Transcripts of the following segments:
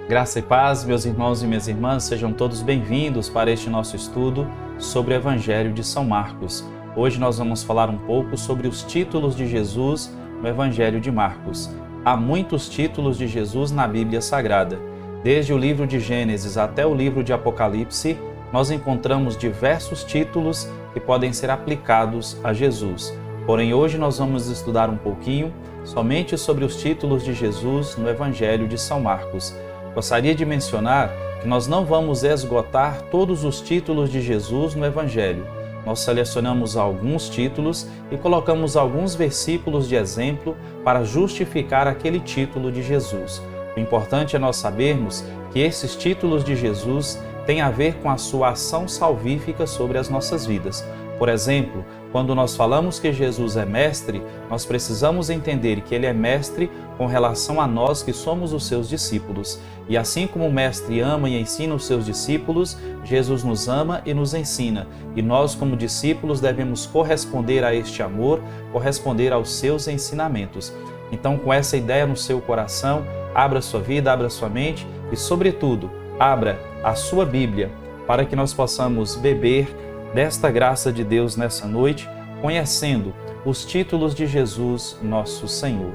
Graça e paz, meus irmãos e minhas irmãs, sejam todos bem-vindos para este nosso estudo sobre o Evangelho de São Marcos. Hoje nós vamos falar um pouco sobre os títulos de Jesus no Evangelho de Marcos. Há muitos títulos de Jesus na Bíblia Sagrada. Desde o livro de Gênesis até o livro de Apocalipse, nós encontramos diversos títulos que podem ser aplicados a Jesus. Porém, hoje nós vamos estudar um pouquinho somente sobre os títulos de Jesus no Evangelho de São Marcos. Gostaria de mencionar que nós não vamos esgotar todos os títulos de Jesus no Evangelho. Nós selecionamos alguns títulos e colocamos alguns versículos de exemplo para justificar aquele título de Jesus. O importante é nós sabermos que esses títulos de Jesus têm a ver com a sua ação salvífica sobre as nossas vidas. Por exemplo, quando nós falamos que Jesus é mestre, nós precisamos entender que ele é mestre com relação a nós que somos os seus discípulos. E assim como o mestre ama e ensina os seus discípulos, Jesus nos ama e nos ensina. E nós, como discípulos, devemos corresponder a este amor, corresponder aos seus ensinamentos. Então, com essa ideia no seu coração, abra sua vida, abra sua mente e, sobretudo, abra a sua Bíblia para que nós possamos beber desta graça de Deus nessa noite, conhecendo os títulos de Jesus, nosso Senhor.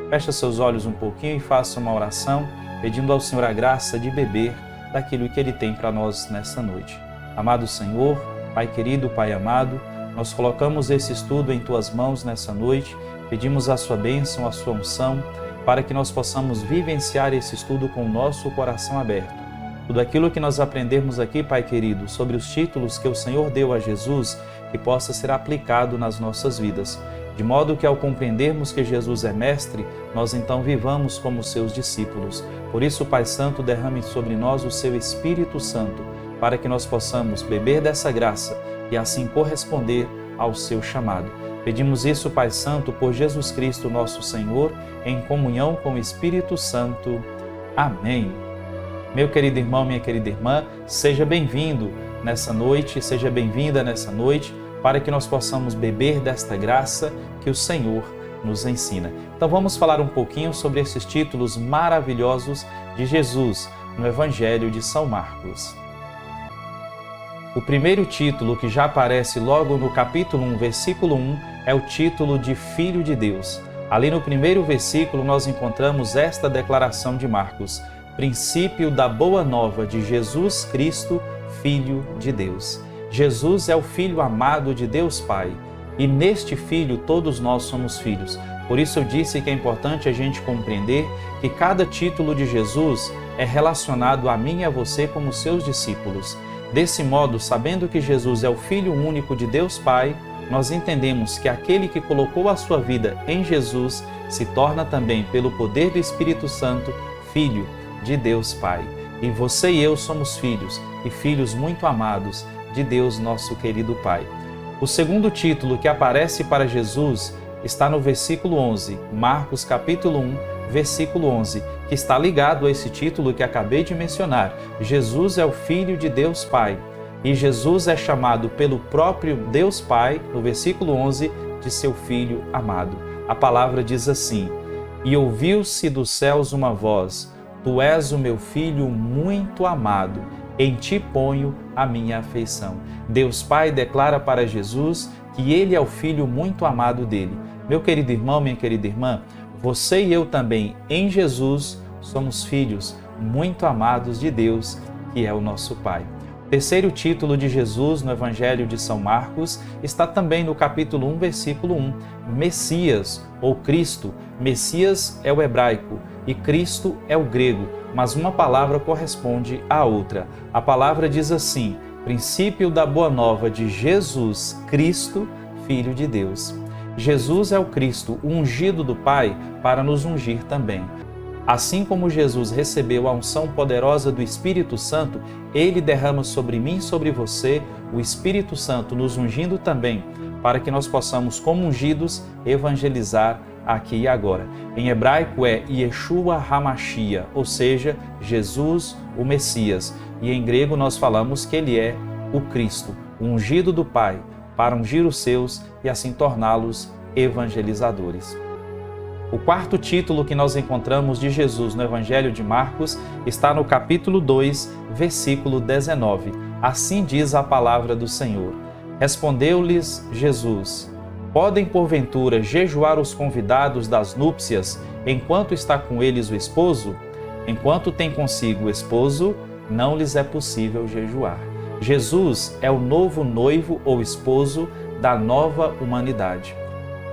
Feche seus olhos um pouquinho e faça uma oração, pedindo ao Senhor a graça de beber daquilo que Ele tem para nós nessa noite. Amado Senhor, Pai querido, Pai amado, nós colocamos esse estudo em Tuas mãos nessa noite, pedimos a Sua bênção, a Sua unção, para que nós possamos vivenciar esse estudo com o nosso coração aberto. Tudo aquilo que nós aprendemos aqui, Pai querido, sobre os títulos que o Senhor deu a Jesus, que possa ser aplicado nas nossas vidas. De modo que ao compreendermos que Jesus é mestre, nós então vivamos como seus discípulos. Por isso, Pai Santo, derrame sobre nós o seu Espírito Santo, para que nós possamos beber dessa graça e assim corresponder ao seu chamado. Pedimos isso, Pai Santo, por Jesus Cristo, nosso Senhor, em comunhão com o Espírito Santo. Amém. Meu querido irmão, minha querida irmã, seja bem-vindo nessa noite, seja bem-vinda nessa noite, para que nós possamos beber desta graça que o Senhor nos ensina. Então vamos falar um pouquinho sobre esses títulos maravilhosos de Jesus no Evangelho de São Marcos. O primeiro título que já aparece logo no capítulo 1, versículo 1, é o título de Filho de Deus. Ali no primeiro versículo nós encontramos esta declaração de Marcos: princípio da boa nova de Jesus Cristo, Filho de Deus. Jesus é o Filho amado de Deus Pai, e neste Filho todos nós somos filhos. Por isso eu disse que é importante a gente compreender que cada título de Jesus é relacionado a mim e a você como seus discípulos. Desse modo, sabendo que Jesus é o Filho único de Deus Pai, nós entendemos que aquele que colocou a sua vida em Jesus se torna também, pelo poder do Espírito Santo, Filho de Deus Pai. E você e eu somos filhos, e filhos muito amados de Deus, nosso querido Pai. O segundo título que aparece para Jesus está no versículo 11, Marcos capítulo 1, versículo 11, que está ligado a esse título que acabei de mencionar. Jesus é o Filho de Deus Pai. E Jesus é chamado pelo próprio Deus Pai, no versículo 11, de seu Filho amado. A palavra diz assim: e ouviu-se dos céus uma voz: Tu és o meu Filho muito amado, em ti ponho a minha afeição. Deus Pai declara para Jesus que ele é o Filho muito amado dele. Meu querido irmão, minha querida irmã, você e eu também, em Jesus, somos filhos muito amados de Deus, que é o nosso Pai. O terceiro título de Jesus no Evangelho de São Marcos está também no capítulo 1, versículo 1, Messias ou Cristo. Messias é o hebraico e Cristo é o grego, mas uma palavra corresponde à outra. A palavra diz assim: princípio da boa nova de Jesus Cristo, Filho de Deus. Jesus é o Cristo, o ungido do Pai, para nos ungir também. Assim como Jesus recebeu a unção poderosa do Espírito Santo, Ele derrama sobre mim e sobre você o Espírito Santo, nos ungindo também, para que nós possamos, como ungidos, evangelizar aqui e agora. Em hebraico é Yeshua HaMashiach, ou seja, Jesus, o Messias. E em grego nós falamos que Ele é o Cristo, o ungido do Pai, para ungir os seus e assim torná-los evangelizadores. O quarto título que nós encontramos de Jesus no Evangelho de Marcos está no capítulo 2, versículo 19. Assim diz a palavra do Senhor. Respondeu-lhes Jesus: podem porventura jejuar os convidados das núpcias enquanto está com eles o esposo? Enquanto tem consigo o esposo, não lhes é possível jejuar. Jesus é o novo noivo ou esposo da nova humanidade.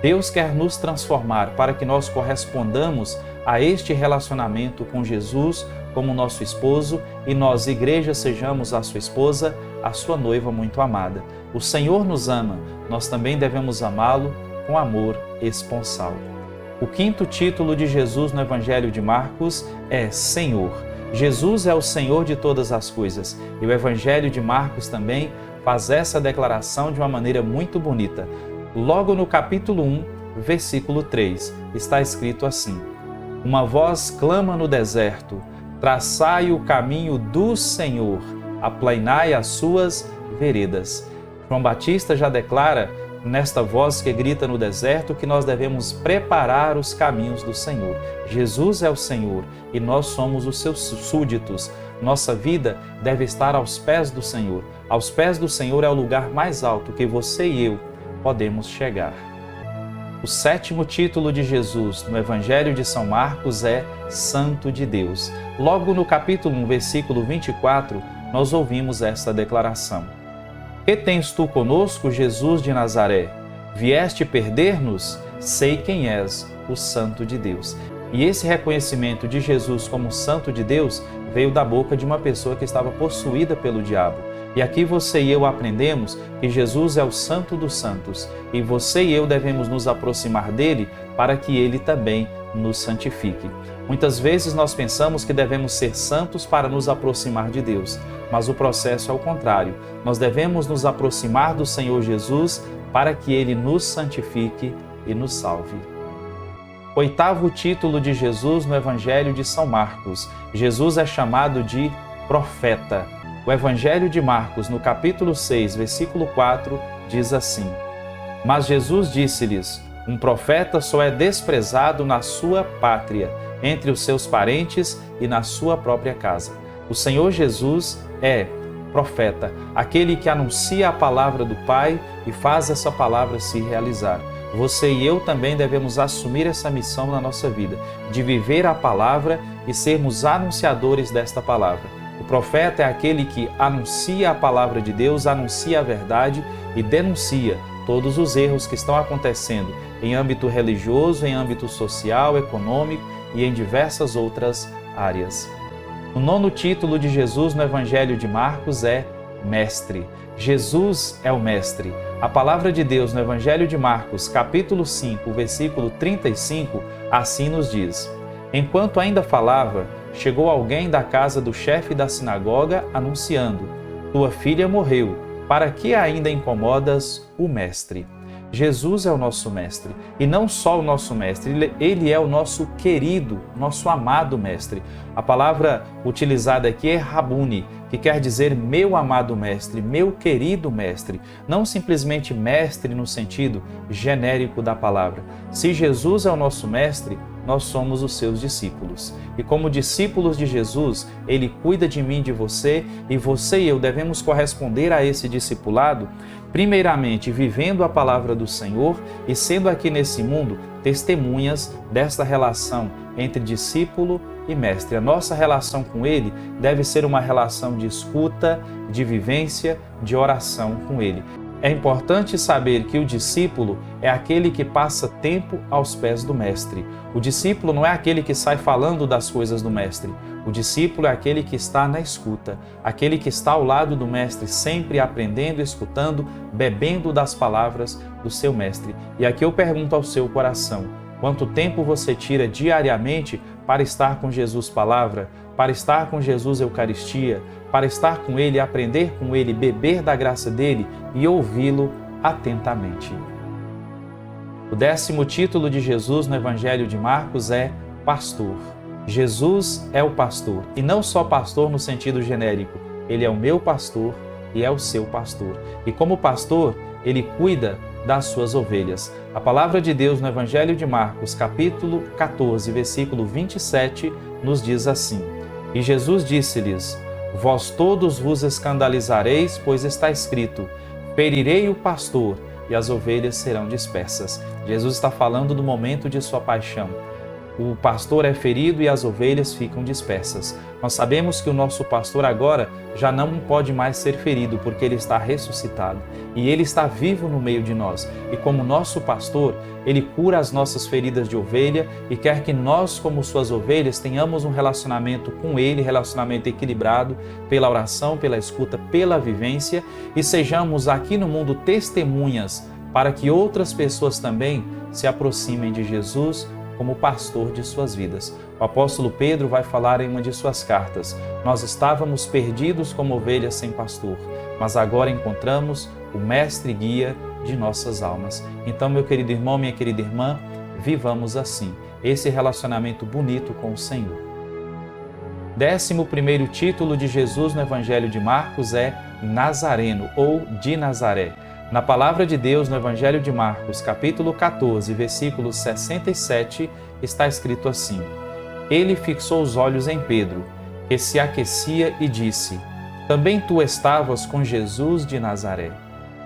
Deus quer nos transformar para que nós correspondamos a este relacionamento com Jesus como nosso esposo e nós, igreja, sejamos a sua esposa, a sua noiva muito amada. O Senhor nos ama, nós também devemos amá-lo com amor esponsal. O quinto título de Jesus no Evangelho de Marcos é Senhor. Jesus é o Senhor de todas as coisas e o Evangelho de Marcos também faz essa declaração de uma maneira muito bonita. Logo no capítulo 1, versículo 3, está escrito assim: uma voz clama no deserto, traçai o caminho do Senhor, aplainai as suas veredas. João Batista já declara nesta voz que grita no deserto que nós devemos preparar os caminhos do Senhor. Jesus é o Senhor e nós somos os seus súditos. Nossa vida deve estar aos pés do Senhor. Aos pés do Senhor é o lugar mais alto que você e eu podemos chegar. O sétimo título de Jesus no Evangelho de São Marcos é Santo de Deus. Logo no capítulo 1, versículo 24, nós ouvimos esta declaração: que tens tu conosco, Jesus de Nazaré? Vieste perder-nos? Sei quem és, o Santo de Deus. E esse reconhecimento de Jesus como Santo de Deus veio da boca de uma pessoa que estava possuída pelo diabo. E aqui você e eu aprendemos que Jesus é o Santo dos Santos e você e eu devemos nos aproximar dele para que ele também nos santifique. Muitas vezes nós pensamos que devemos ser santos para nos aproximar de Deus, mas o processo é o contrário. Nós devemos nos aproximar do Senhor Jesus para que ele nos santifique e nos salve. Oitavo título de Jesus no Evangelho de São Marcos. Jesus é chamado de profeta. O Evangelho de Marcos, no capítulo 6, versículo 4, diz assim: mas Jesus disse-lhes: um profeta só é desprezado na sua pátria, entre os seus parentes e na sua própria casa. O Senhor Jesus é profeta, aquele que anuncia a palavra do Pai e faz essa palavra se realizar. Você e eu também devemos assumir essa missão na nossa vida, de viver a palavra e sermos anunciadores desta palavra. O profeta é aquele que anuncia a palavra de Deus, anuncia a verdade e denuncia todos os erros que estão acontecendo em âmbito religioso, em âmbito social, econômico e em diversas outras áreas. O nono título de Jesus no Evangelho de Marcos é Mestre. Jesus é o Mestre. A palavra de Deus no Evangelho de Marcos, capítulo 5, versículo 35, assim nos diz: enquanto ainda falava, chegou alguém da casa do chefe da sinagoga anunciando: tua filha morreu, para que ainda incomodas o Mestre? Jesus é o nosso Mestre, e não só o nosso Mestre, Ele é o nosso querido, nosso amado Mestre. A palavra utilizada aqui é Rabuni, que quer dizer meu amado Mestre, meu querido Mestre, não simplesmente Mestre no sentido genérico da palavra. Se Jesus é o nosso Mestre, nós somos os seus discípulos. E como discípulos de Jesus, Ele cuida de mim e de você, e você e eu devemos corresponder a esse discipulado, primeiramente vivendo a palavra do Senhor e sendo aqui nesse mundo testemunhas desta relação entre discípulo e mestre. A nossa relação com Ele deve ser uma relação de escuta, de vivência, de oração com Ele. É importante saber que o discípulo é aquele que passa tempo aos pés do Mestre. O discípulo não é aquele que sai falando das coisas do Mestre. O discípulo é aquele que está na escuta, aquele que está ao lado do Mestre, sempre aprendendo, escutando, bebendo das palavras do seu Mestre. E aqui eu pergunto ao seu coração: quanto tempo você tira diariamente para estar com Jesus Palavra, para estar com Jesus Eucaristia, para estar com Ele, aprender com Ele, beber da graça dEle e ouvi-lo atentamente? O 10º título de Jesus no Evangelho de Marcos é Pastor. Jesus é o pastor, e não só pastor no sentido genérico, Ele é o meu pastor e é o seu pastor. E como pastor, ele cuida das suas ovelhas. A palavra de Deus no Evangelho de Marcos, capítulo 14, versículo 27, nos diz assim: E Jesus disse-lhes: Vós todos vos escandalizareis, pois está escrito: Ferirei o pastor e as ovelhas serão dispersas. Jesus está falando do momento de sua paixão. O pastor é ferido e as ovelhas ficam dispersas. Nós sabemos que o nosso pastor agora já não pode mais ser ferido, porque ele está ressuscitado e ele está vivo no meio de nós. E como nosso pastor, ele cura as nossas feridas de ovelha e quer que nós, como suas ovelhas, tenhamos um relacionamento com ele, relacionamento equilibrado pela oração, pela escuta, pela vivência, e sejamos aqui no mundo testemunhas para que outras pessoas também se aproximem de Jesus como pastor de suas vidas. O apóstolo Pedro vai falar em uma de suas cartas: nós estávamos perdidos como ovelhas sem pastor, mas agora encontramos o mestre e guia de nossas almas. Então, meu querido irmão, minha querida irmã, vivamos assim, esse relacionamento bonito com o Senhor. 11º título de Jesus no Evangelho de Marcos é Nazareno ou de Nazaré. Na palavra de Deus, no Evangelho de Marcos, capítulo 14, versículo 67, está escrito assim: Ele fixou os olhos em Pedro, que se aquecia, e disse: Também tu estavas com Jesus de Nazaré.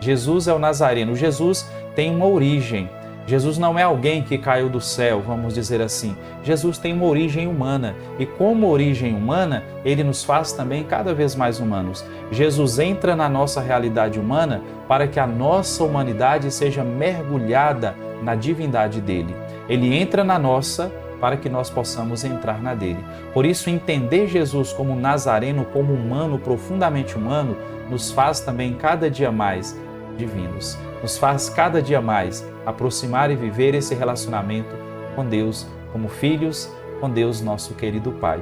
Jesus é o Nazareno. Jesus tem uma origem. Jesus não é alguém que caiu do céu, vamos dizer assim. Jesus tem uma origem humana e, como origem humana, ele nos faz também cada vez mais humanos. Jesus entra na nossa realidade humana para que a nossa humanidade seja mergulhada na divindade dele. Ele entra na nossa para que nós possamos entrar na dele. Por isso, entender Jesus como Nazareno, como humano, profundamente humano, nos faz também cada dia mais divinos. Nos faz cada dia mais aproximar e viver esse relacionamento com Deus, como filhos, com Deus, nosso querido Pai.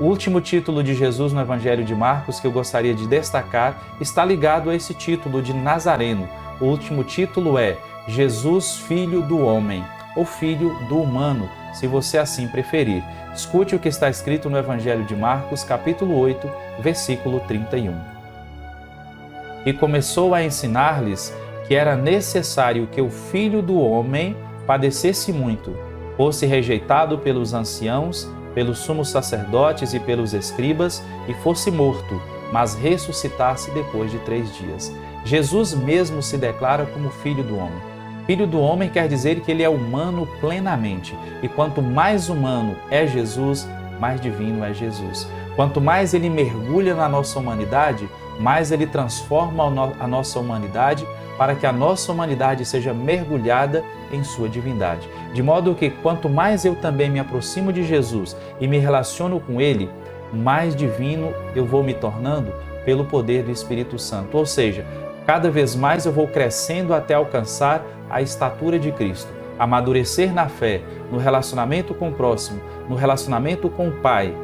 O último título de Jesus no Evangelho de Marcos que eu gostaria de destacar está ligado a esse título de Nazareno. O último título é Jesus, Filho do Homem, ou Filho do Humano, se você assim preferir. Escute o que está escrito no Evangelho de Marcos, capítulo 8, versículo 31. E começou a ensinar-lhes que era necessário que o Filho do Homem padecesse muito, fosse rejeitado pelos anciãos, pelos sumos sacerdotes e pelos escribas, e fosse morto, mas ressuscitasse depois de 3 dias. Jesus mesmo se declara como Filho do Homem. Filho do Homem quer dizer que ele é humano plenamente, e quanto mais humano é Jesus, mais divino é Jesus. Quanto mais ele mergulha na nossa humanidade, mais ele transforma a nossa humanidade para que a nossa humanidade seja mergulhada em sua divindade. De modo que quanto mais eu também me aproximo de Jesus e me relaciono com ele, mais divino eu vou me tornando pelo poder do Espírito Santo. Ou seja, cada vez mais eu vou crescendo até alcançar a estatura de Cristo, amadurecer na fé, no relacionamento com o próximo, no relacionamento com o Pai,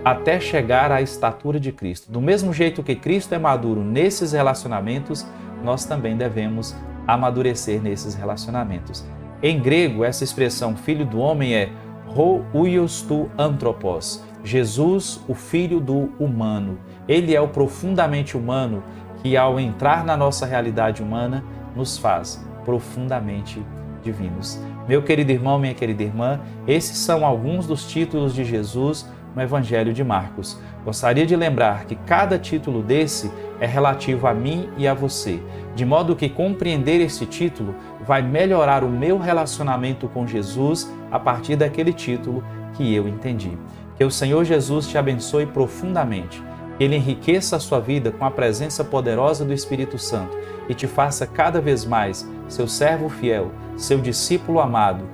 até chegar à estatura de Cristo. Do mesmo jeito que Cristo é maduro nesses relacionamentos, nós também devemos amadurecer nesses relacionamentos. Em grego, essa expressão Filho do Homem é ho huios tu anthropos, Jesus, o Filho do humano. Ele é o profundamente humano que, ao entrar na nossa realidade humana, nos faz profundamente divinos. Meu querido irmão, minha querida irmã, esses são alguns dos títulos de Jesus no Evangelho de Marcos. Gostaria de lembrar que cada título desse é relativo a mim e a você, de modo que compreender esse título vai melhorar o meu relacionamento com Jesus a partir daquele título que eu entendi. Que o Senhor Jesus te abençoe profundamente, que Ele enriqueça a sua vida com a presença poderosa do Espírito Santo e te faça cada vez mais seu servo fiel, seu discípulo amado,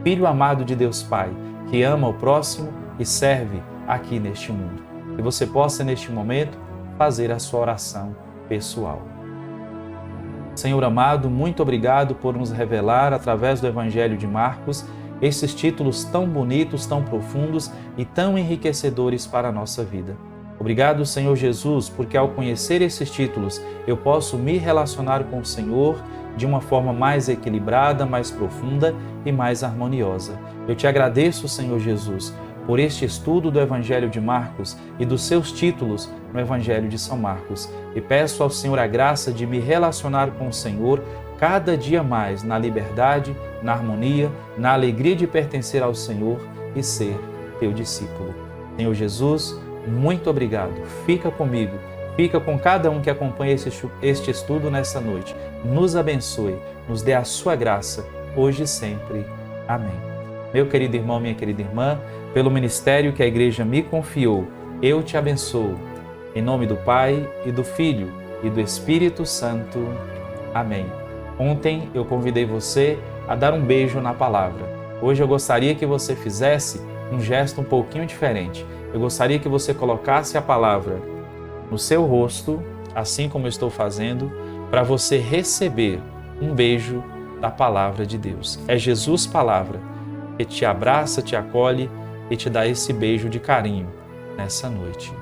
filho amado de Deus Pai, que ama o próximo e serve aqui neste mundo. Que você possa, neste momento, fazer a sua oração pessoal. Senhor amado, muito obrigado por nos revelar, através do Evangelho de Marcos, esses títulos tão bonitos, tão profundos e tão enriquecedores para a nossa vida. Obrigado, Senhor Jesus, porque ao conhecer esses títulos, eu posso me relacionar com o Senhor de uma forma mais equilibrada, mais profunda e mais harmoniosa. Eu te agradeço, Senhor Jesus, por este estudo do Evangelho de Marcos e dos seus títulos no Evangelho de São Marcos. E peço ao Senhor a graça de me relacionar com o Senhor cada dia mais na liberdade, na harmonia, na alegria de pertencer ao Senhor e ser teu discípulo. Senhor Jesus, muito obrigado. Fica comigo, fica com cada um que acompanha este estudo nessa noite. Nos abençoe, nos dê a sua graça, hoje e sempre. Amém. Meu querido irmão, minha querida irmã, pelo ministério que a Igreja me confiou, eu te abençoo. Em nome do Pai, e do Filho, e do Espírito Santo. Amém. Ontem eu convidei você a dar um beijo na palavra. Hoje eu gostaria que você fizesse um gesto um pouquinho diferente. Eu gostaria que você colocasse a palavra no seu rosto, assim como eu estou fazendo, para você receber um beijo da palavra de Deus. É Jesus Palavra que te abraça, te acolhe e te dá esse beijo de carinho nessa noite.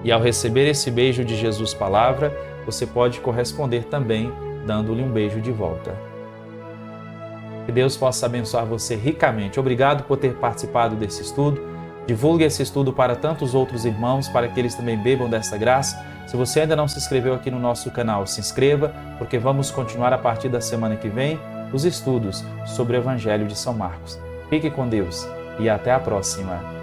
E ao receber esse beijo de Jesus Palavra, você pode corresponder também dando-lhe um beijo de volta. Que Deus possa abençoar você ricamente. Obrigado por ter participado desse estudo. Divulgue esse estudo para tantos outros irmãos, para que eles também bebam dessa graça. Se você ainda não se inscreveu aqui no nosso canal, se inscreva, porque vamos continuar a partir da semana que vem os estudos sobre o Evangelho de São Marcos. Fique com Deus e até a próxima.